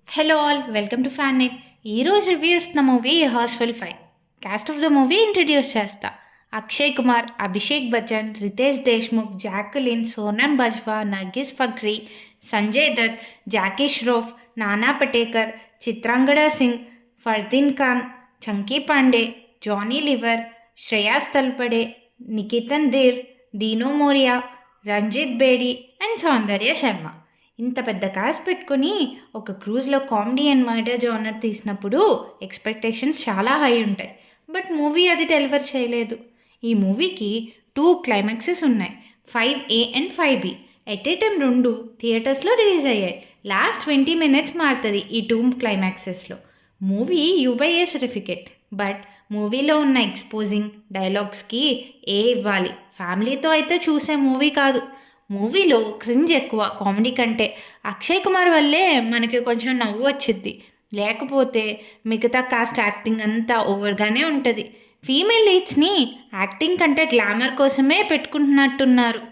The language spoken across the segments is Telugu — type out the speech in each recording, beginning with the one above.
Hello all, welcome to FanNet. ఈ రోజు రివ్యూ ఇస్తున్న movie Housefull 5. Cast of the movie introduce చేస్తా. Akshay Kumar, Abhishek Bachchan, Riteish Deshmukh, Jacqueline, Sonam Bajwa, Nargis Fakhri, Sanjay Dutt, Jackie Shroff, Nana Patekar, Chitrangada Singh, Fardeen Khan, Chunky Pandey, Johnny Lever, Shreyas Talpade, Nikitin Dheer, Dino Morea, Ranjeet Bedi and Saundarya Sharma. ఇంత పెద్ద కాస్ట్ పెట్టుకొని ఒక క్రూజ్లో కామెడీ అండ్ మర్డర్ జోనర్ తీసినప్పుడు ఎక్స్పెక్టేషన్స్ చాలా హై ఉంటాయి. బట్ మూవీ అది డెలివర్ చేయలేదు. ఈ మూవీకి 2 క్లైమాక్సెస్ ఉన్నాయి, 5A and 5B. At a time 2 థియేటర్స్లో రిలీజ్ అయ్యాయి. లాస్ట్ 20 minutes మారుతుంది ఈ 2 క్లైమాక్సెస్లో. Movie U by A certificate. బట్ మూవీలో ఉన్న ఎక్స్పోజింగ్ డైలాగ్స్కి ఏ ఇవ్వాలి. ఫ్యామిలీతో అయితే చూసే మూవీ కాదు. మూవీలో క్రింజ్ ఎక్కువ కామెడీ కంటే. అక్షయ్ కుమార్ వల్లే మనకి కొంచెం నవ్వు వచ్చింది, లేకపోతే మిగతా కాస్ట్ యాక్టింగ్ అంతా ఓవర్గానే ఉంటుంది. ఫీమేల్ లీడ్స్ని యాక్టింగ్ కంటే గ్లామర్ కోసమే పెట్టుకుంటున్నట్టున్నారు.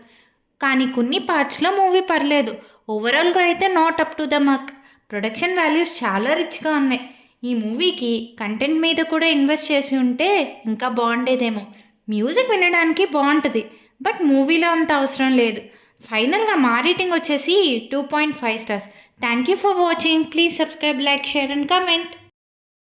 కానీ కొన్ని పార్ట్స్లో మూవీ పర్లేదు. ఓవరాల్గా అయితే not up to the mark. Production values చాలా రిచ్గా ఉన్నాయి. ఈ మూవీకి కంటెంట్ మీద కూడా ఇన్వెస్ట్ చేసి ఉంటే ఇంకా బాగుండేదేమో. మ్యూజిక్ వినడానికి బాగుంటుంది, బట్ మూవీలో అంత అవసరం లేదు. ఫైనల్గా మా రేటింగ్ వచ్చేసి 2.5 stars. Thank you for watching. Please subscribe, like, share and comment.